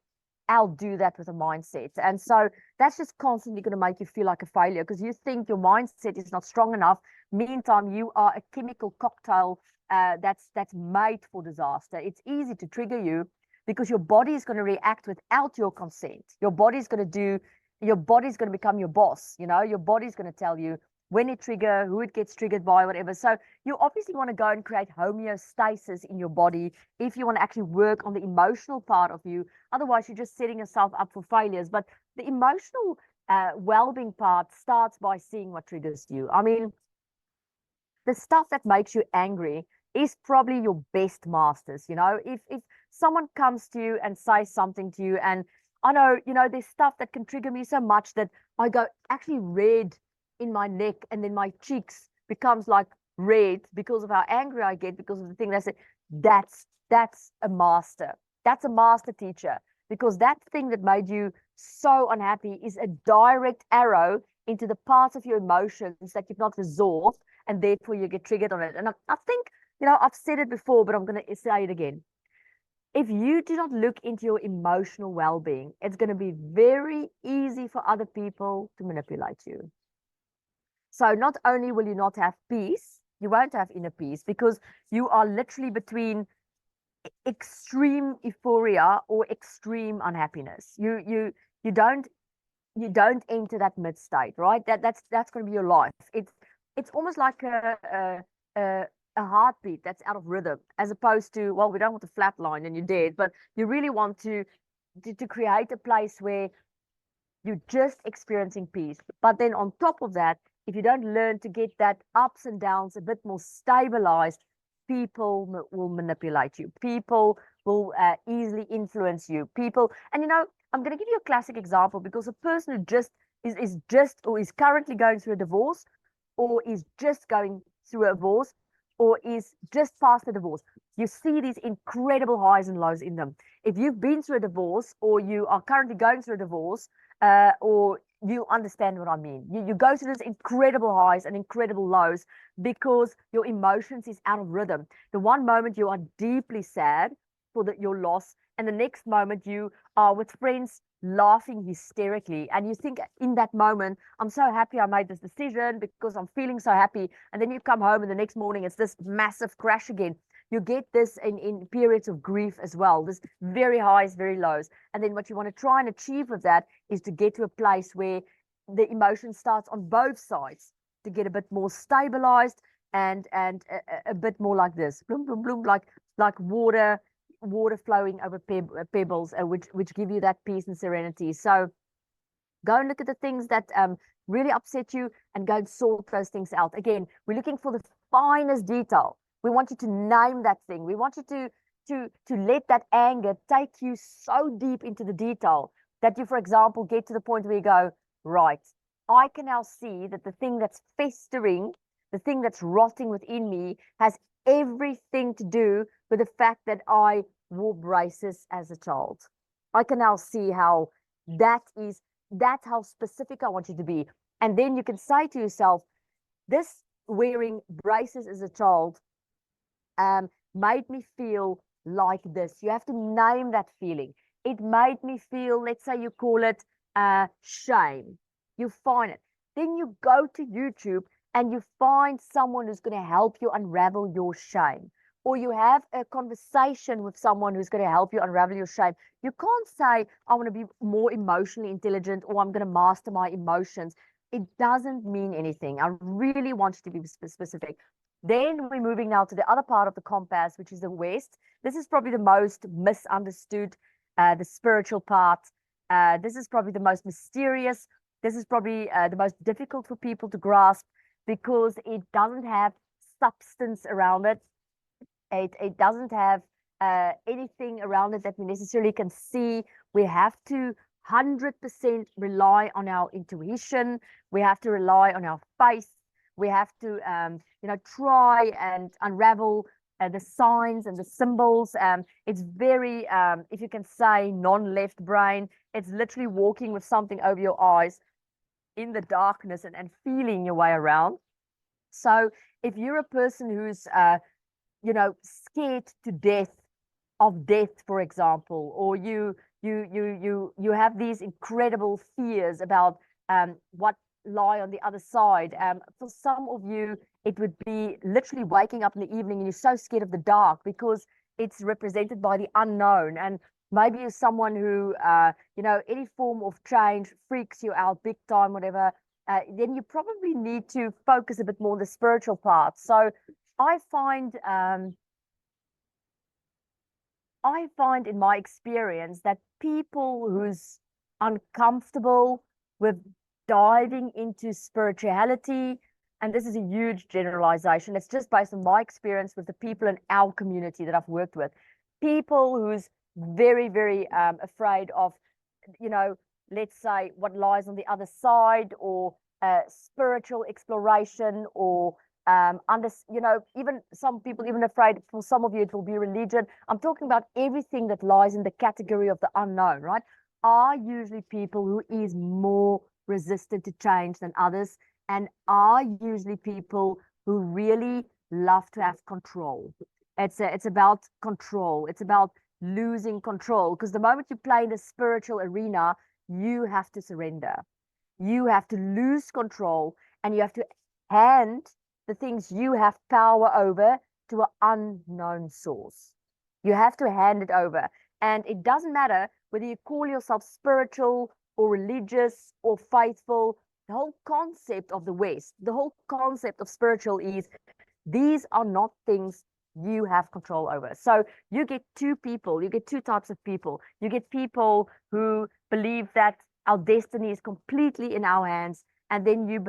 [SPEAKER 1] outdo that with a mindset. And so that's just constantly going to make you feel like a failure, because you think your mindset is not strong enough. Meantime, you are a chemical cocktail that's made for disaster. It's easy to trigger you because your body is going to react without your consent. Your body's going to become your boss. Your body's going to tell you when it trigger, who it gets triggered by, whatever. So you obviously want to go and create homeostasis in your body if you want to actually work on the emotional part of you. Otherwise, you're just setting yourself up for failures. But the emotional well-being part starts by seeing what triggers you. I mean, the stuff that makes you angry is probably your best masters. If someone comes to you and says something to you, and I know, there's stuff that can trigger me so much that I go actually red in my neck, and then my cheeks becomes like red because of how angry I get because of the thing. That's a master. That's a master teacher, because that thing that made you so unhappy is a direct arrow into the parts of your emotions that you've not resolved, and therefore you get triggered on it. And I think, I've said it before, but I'm going to say it again. If you do not look into your emotional well-being, it's going to be very easy for other people to manipulate you. So not only will you not have peace, you won't have inner peace because you are literally between extreme euphoria or extreme unhappiness. You don't enter that mid state, right? That's going to be your life. It's almost like a heartbeat that's out of rhythm, as opposed to, well, we don't want to flatline and you're dead, but you really want to create a place where you're just experiencing peace. But then on top of that, if you don't learn to get that ups and downs a bit more stabilized, people will manipulate you. People will easily influence you. People, and I'm going to give you a classic example, because a person who just is just or is currently going through a divorce, or is just going through a divorce, or is just past a divorce, you see these incredible highs and lows in them. If you've been through a divorce, or you are currently going through a divorce, or you understand what I mean. You go through these incredible highs and incredible lows because your emotions is out of rhythm. The one moment you are deeply sad for your loss, and the next moment you are with friends laughing hysterically. And you think in that moment, I'm so happy I made this decision because I'm feeling so happy. And then you come home and the next morning it's this massive crash again. You get this in periods of grief as well, this very highs, very lows. And then what you want to try and achieve with that is to get to a place where the emotion starts on both sides, to get a bit more stabilized and a bit more like this, bloom, bloom, bloom, like water flowing over pebbles, which give you that peace and serenity. So go and look at the things that really upset you and go and sort those things out. Again, we're looking for the finest detail. We want you to name that thing. We want you to let that anger take you so deep into the detail that you, for example, get to the point where you go, right, I can now see that the thing that's festering, the thing that's rotting within me, has everything to do with the fact that I wore braces as a child. I can now see how that's how specific I want you to be. And then you can say to yourself, this wearing braces as a child made me feel like this. You have to name that feeling. It made me feel, let's say you call it shame. You find it. Then you go to YouTube and you find someone who's going to help you unravel your shame. Or you have a conversation with someone who's going to help you unravel your shame. You can't say, I want to be more emotionally intelligent, or I'm going to master my emotions. It doesn't mean anything. I really want you to be specific. Then we're moving now to the other part of the compass, which is the West. This is probably the most misunderstood, the spiritual part. This is probably the most mysterious. This is probably the most difficult for people to grasp because it doesn't have substance around it. It doesn't have anything around it that we necessarily can see. We have to 100% rely on our intuition. We have to rely on our faith. We have to, try and unravel the signs and the symbols. It's very, if you can say, non-left brain. It's literally walking with something over your eyes in the darkness and feeling your way around. So if you're a person who's, scared to death of death, for example, or you have these incredible fears about what lie on the other side. For some of you, it would be literally waking up in the evening and you're so scared of the dark because it's represented by the unknown. And maybe you're someone who, any form of change freaks you out big time, whatever. Then you probably need to focus a bit more on the spiritual part. So I find in my experience that people who's uncomfortable with diving into spirituality, and this is a huge generalization, it's just based on my experience with the people in our community that I've worked with, people who's very, very afraid of, let's say what lies on the other side, or spiritual exploration, or even some people even afraid, for some of you it will be religion. I'm talking about everything that lies in the category of the unknown, right? Are usually people who is more resistant to change than others, and are usually people who really love to have control. It's about control. It's about losing control, because the moment you play in the spiritual arena, you have to surrender. You have to lose control, and you have to hand the things you have power over to an unknown source. You have to hand it over. And it doesn't matter whether you call yourself spiritual or religious or faithful. The whole concept of the West, the whole concept of spiritual is these are not things you have control over. So you get two people, you get two types of people. You get people who believe that our destiny is completely in our hands. And then you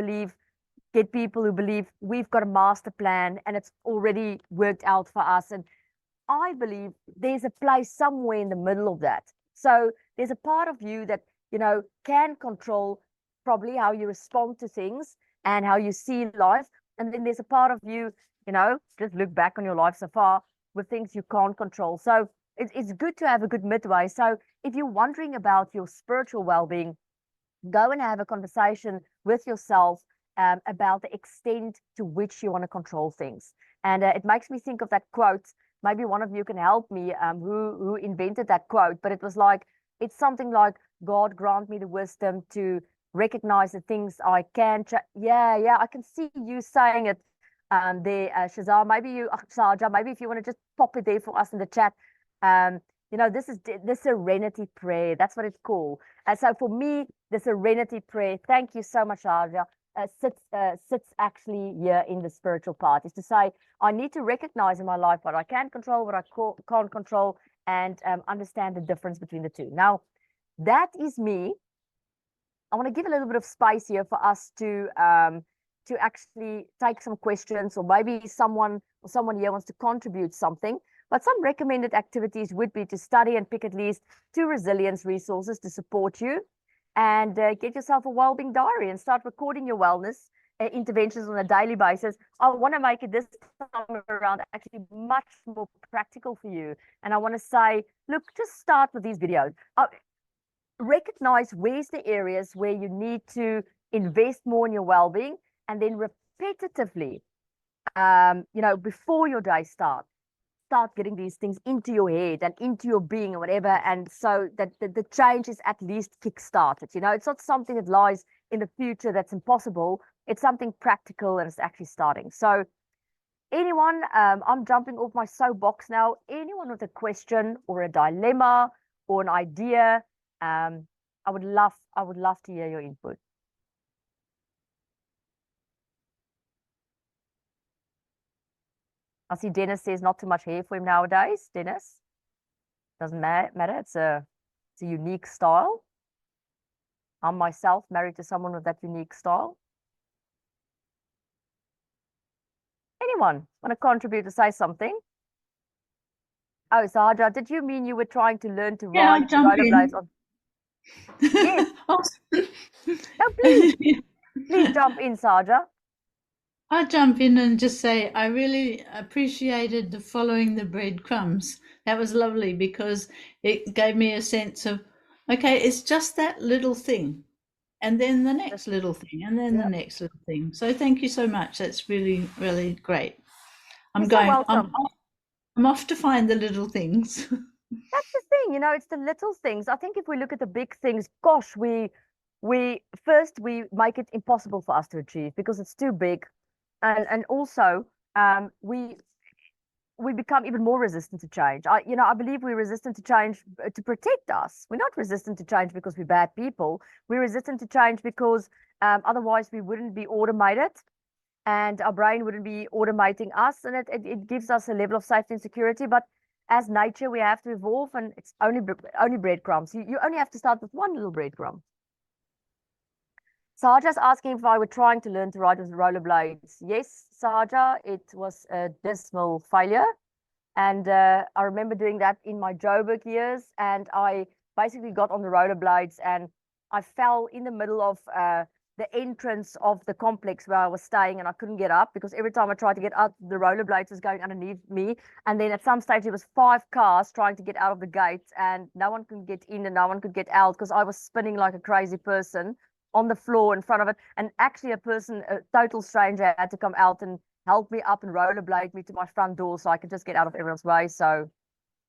[SPEAKER 1] get people who believe we've got a master plan and it's already worked out for us. And I believe there's a place somewhere in the middle of that. So there's a part of you that, can control probably how you respond to things and how you see life. And then there's a part of you, just look back on your life so far with things you can't control. So it's good to have a good midway. So if you're wondering about your spiritual well-being, go and have a conversation with yourself about the extent to which you want to control things. And it makes me think of that quote. Maybe one of you can help me who invented that quote, but it's something like, God grant me the wisdom to recognize the things I can. Yeah, I can see you saying it there, Shazar. Maybe Saja, maybe if you want to just pop it there for us in the chat. This is the serenity prayer. That's what it's called. So for me, the serenity prayer, thank you so much, Saja, sits actually here in the spiritual part, is to say, I need to recognize in my life what I can control, what I can't control, and understand the difference between the two. Now, that is me. I want to give a little bit of space here for us to actually take some questions, or maybe someone here wants to contribute something. But some recommended activities would be to study and pick at least 2 resilience resources to support you, and get yourself a wellbeing diary and start recording your wellness interventions on a daily basis. I want to make it this time around actually much more practical for you. And I want to say, look, just start with these videos. Recognize where's the areas where you need to invest more in your well-being, and then repetitively, before your day start getting these things into your head and into your being or whatever, and so that the change is at least kick-started. It's not something that lies in the future that's impossible. It's something practical and it's actually starting. So anyone, I'm jumping off my soapbox now. Anyone with a question or a dilemma or an idea, I would love to hear your input. I see Dennis says not too much hair for him nowadays. Dennis, doesn't matter. It's a unique style. I'm myself married to someone with that unique style. Anyone want to contribute to say something? Oh, Saja, did you mean you were trying to learn to ride rollerblades on? Yes. No, please jump in, Saja.
[SPEAKER 2] I'll jump in and just say I really appreciated the following the breadcrumbs. That was lovely because it gave me a sense of, okay, it's just that little thing, and then the next little thing, and then the next little thing. So thank you so much. That's really, really great. I'm off to find the little things.
[SPEAKER 1] That's the thing, it's the little things. I think if we look at the big things, gosh, we first we make it impossible for us to achieve because it's too big. And also we become even more resistant to change. I believe we're resistant to change to protect us. We're not resistant to change because we're bad people. We're resistant to change because otherwise we wouldn't be automated, and our brain wouldn't be automating us, and it gives us a level of safety and security. But as nature, we have to evolve, and it's only breadcrumbs. You only have to start with one little breadcrumb. Saja's asking if I were trying to learn to ride with rollerblades. Yes, Saja, it was a dismal failure. And I remember doing that in my Joburg years. And I basically got on the rollerblades and I fell in the middle of the entrance of the complex where I was staying, and I couldn't get up because every time I tried to get up, the rollerblades was going underneath me. And then at some stage, there was 5 cars trying to get out of the gate, and no one could get in and no one could get out because I was spinning like a crazy person on the floor in front of it. And actually a total stranger, had to come out and help me up and rollerblade me to my front door so I could just get out of everyone's way. So,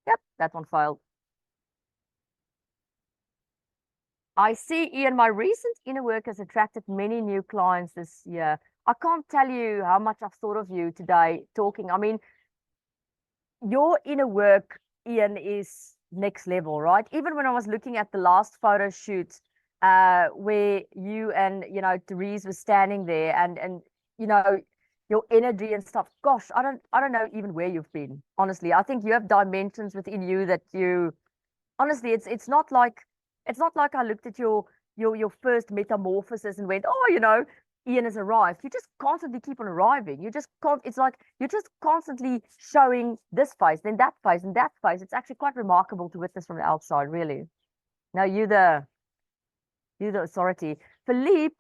[SPEAKER 1] yep, that one failed. I see, Ian, my recent inner work has attracted many new clients this year. I can't tell you how much I've thought of you today talking. I mean, your inner work, Ian, is next level, right? Even when I was looking at the last photo shoot, where you and Therese was standing there, and you know your energy and stuff. Gosh, I don't know even where you've been. Honestly, I think you have dimensions within you that you honestly, it's not like I looked at your first metamorphosis and went, oh, Ian has arrived. You just constantly keep on arriving. You just can't. It's like you're just constantly showing this face, then that face, and that face. It's actually quite remarkable to witness from the outside, really. No, you're the authority, Philippe.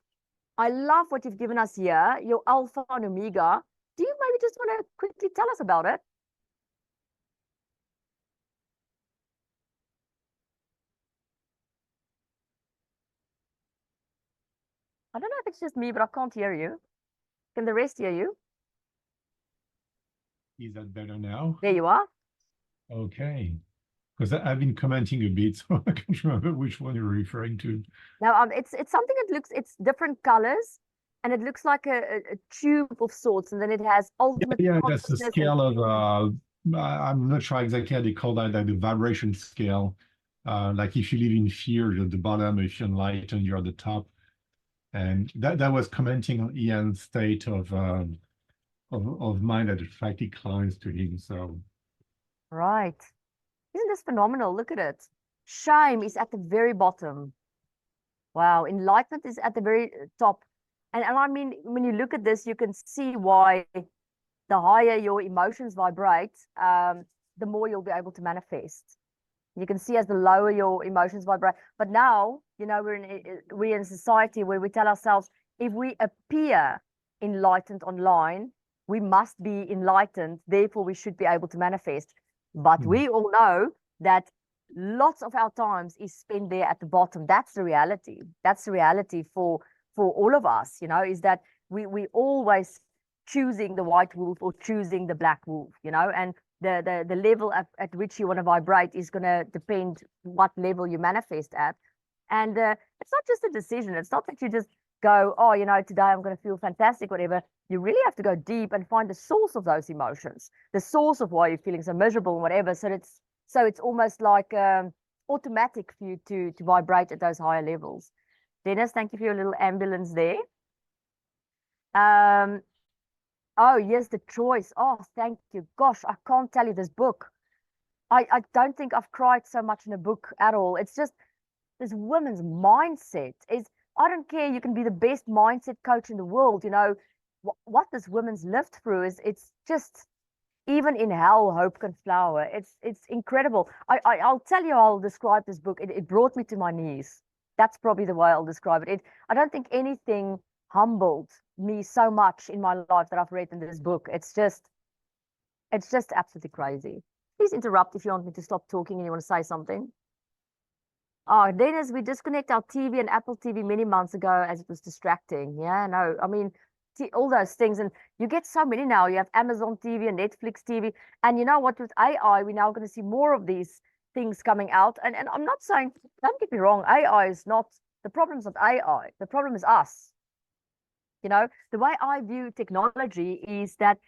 [SPEAKER 1] I love what you've given us here. Your alpha and omega. Do you maybe just want to quickly tell us about it? I don't know if it's just me, but I can't hear you. Can the rest hear you?
[SPEAKER 3] Is that better now?
[SPEAKER 1] There you are.
[SPEAKER 3] Okay. Because I've been commenting a bit, so I can't remember which one you're referring to.
[SPEAKER 1] Now, it's something that it's different colors, and it looks like a tube of sorts, and then it has ultimate
[SPEAKER 3] Yeah, that's the
[SPEAKER 1] consciousness
[SPEAKER 3] scale of, I'm not sure exactly how they call that, like the vibration scale. Like if you live in fear, you're at the bottom, if you're enlightened, you're at the top. And that was commenting on Ian's state of mind that attracted clients to him. So
[SPEAKER 1] Right. Isn't this phenomenal? Look at it. Shame is at the very bottom. Wow. Enlightenment is at the very top. And I mean, when you look at this, you can see why the higher your emotions vibrate, the more you'll be able to manifest. You can see as the lower your emotions vibrate. But now, we're in a society where we tell ourselves, if we appear enlightened online, we must be enlightened. Therefore, we should be able to manifest. But we all know that lots of our times is spent there at the bottom. That's the reality. That's the reality for all of us, is that we always choosing the white wolf or choosing the black wolf, and the level at which you want to vibrate is going to depend what level you manifest at. And it's not just a decision. It's not that you just go, oh, today I'm going to feel fantastic, whatever. You really have to go deep and find the source of those emotions, the source of why you're feeling so miserable and whatever. So it's almost like automatic for you to vibrate at those higher levels. Dennis, thank you for your little ambulance there. Oh, yes, the choice. Oh, thank you. Gosh, I can't tell you this book. I don't think I've cried so much in a book at all. It's just this woman's mindset is, I don't care, you can be the best mindset coach in the world. What this woman's lived through it's just, even in hell, hope can flower. It's incredible. I'll tell you, I'll describe this book. It brought me to my knees. That's probably the way I'll describe it. I don't think anything humbled me so much in my life that I've read in this book. It's just absolutely crazy. Please interrupt if you want me to stop talking and you want to say something. Oh, Dennis, we disconnect our TV and Apple TV many months ago as it was distracting. Yeah, no, I mean, all those things. And you get so many now. You have Amazon TV and Netflix TV. And you know what? With AI, we're now going to see more of these things coming out. And I'm not saying, don't get me wrong, AI is not, the problem is not AI. The problem is us. The way I view technology is that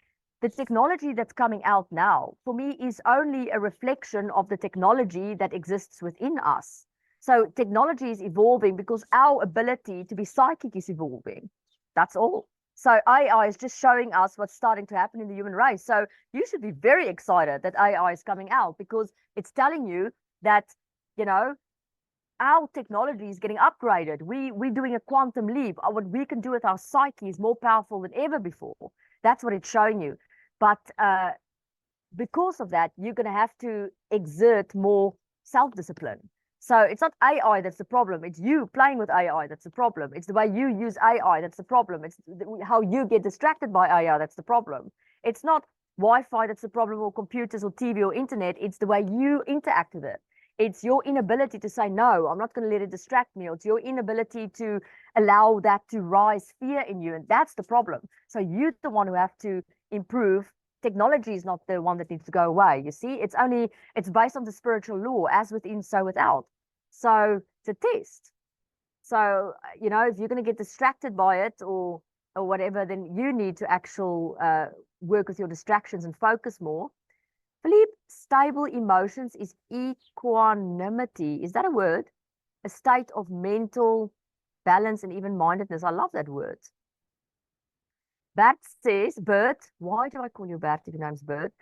[SPEAKER 1] the technology that's coming out now, for me, is only a reflection of the technology that exists within us. So technology is evolving because our ability to be psychic is evolving. That's all. So AI is just showing us what's starting to happen in the human race. So you should be very excited that AI is coming out, because it's telling you that, our technology is getting upgraded. We're doing a quantum leap. What we can do with our psyche is more powerful than ever before. That's what it's showing you. But because of that, you're going to have to exert more self-discipline. So it's not AI that's the problem. It's you playing with AI that's the problem. It's the way you use AI that's the problem. It's how you get distracted by AI that's the problem. It's not Wi-Fi that's the problem, or computers or TV or internet. It's the way you interact with it. It's your inability to say, no, I'm not going to let it distract me. Or it's your inability to allow that to rise fear in you. And that's the problem. So you're the one who have to improve. Technology is not the one that needs to go away. You see, it's based on the spiritual law, as within, so without. So it's a test. So, if you're going to get distracted by it or or whatever, then you need to work with your distractions and focus more. Philippe, stable emotions is equanimity. Is that a word? A state of mental balance and even-mindedness. I love that word. Bert says, Bert, why do I call you Bert if your name's Bert?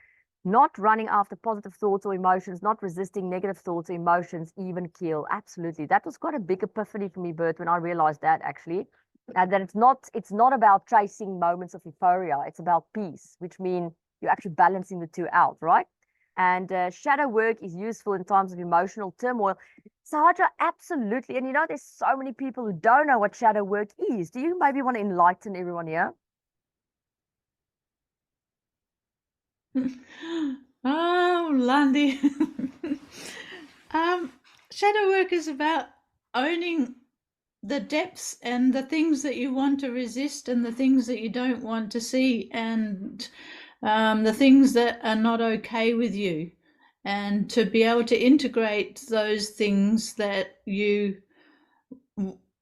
[SPEAKER 1] Not running after positive thoughts or emotions, not resisting negative thoughts or emotions, even keel. Absolutely. That was quite a big epiphany for me, Bert, when I realized that actually. And that it's not about chasing moments of euphoria. It's about peace, which means you're actually balancing the two out, right? And shadow work is useful in times of emotional turmoil. Sandra, absolutely. And you know, there's so many people who don't know what shadow work is. Do you maybe want to enlighten everyone here?
[SPEAKER 2] Oh, Landi. Shadow work is about owning the depths and the things that you want to resist and the things that you don't want to see, and the things that are not okay with you, and to be able to integrate those things that you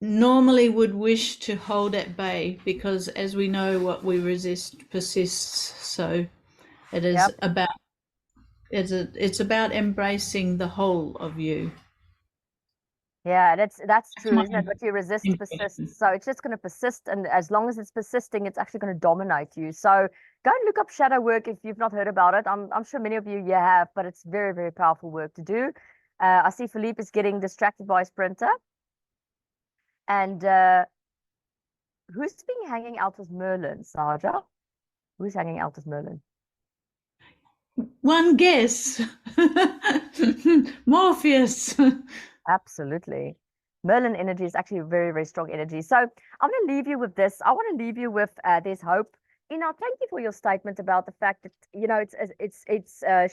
[SPEAKER 2] normally would wish to hold at bay, because as we know, what we resist persists. So it is about it's about embracing the whole of you.
[SPEAKER 1] Yeah, that's true, isn't it? What you resist persists. So it's just going to persist, and as long as it's persisting, it's actually going to dominate you. So go and look up shadow work if you've not heard about it. I'm sure many of you have, but it's very, very powerful work to do. I see Philippe is getting distracted by his printer. And who's been hanging out with Merlin, Saja? Who's hanging out with Merlin?
[SPEAKER 2] One guess. Morpheus.
[SPEAKER 1] Absolutely. Merlin energy is actually a very, very strong energy. So I'm going to leave you with this. I want to leave you with there's hope. Thank you for your statement about the fact that,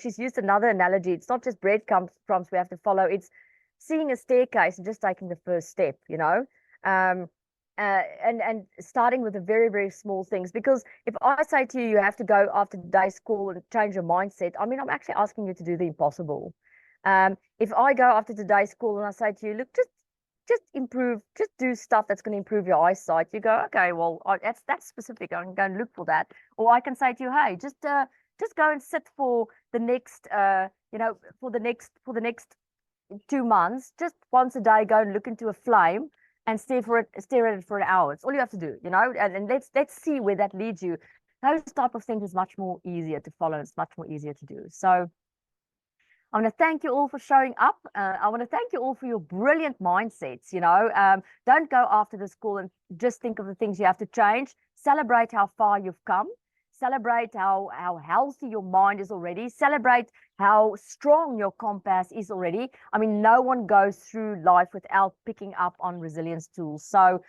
[SPEAKER 1] she's used another analogy. It's not just breadcrumbs we have to follow. It's seeing a staircase and just taking the first step, and starting with the very, very small things. Because if I say to you, you have to go after today's call and change your mindset, I mean, I'm actually asking you to do the impossible. If I go after today's call and I say to you, look, just improve, just do stuff that's going to improve your eyesight, you go, okay, well, that's specific. I can go and look for that. Or I can say to you, hey, just go and sit for the next, for the next 2 months, just once a day, go and look into a flame and stare at it for an hour. It's all you have to do, and let's see where that leads you. Those type of things is much more easier to follow. It's much more easier to do. So I want to thank you all for showing up. I want to thank you all for your brilliant mindsets. Don't go after this call and just think of the things you have to change. Celebrate how far you've come. Celebrate how healthy your mind is already. Celebrate how strong your compass is already. I mean, no one goes through life without picking up on resilience tools. So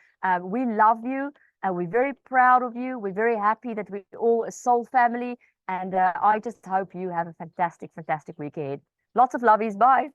[SPEAKER 1] we love you. We're very proud of you. We're very happy that we're all a soul family. And I just hope you have a fantastic, fantastic week ahead. Lots of lovies. Bye.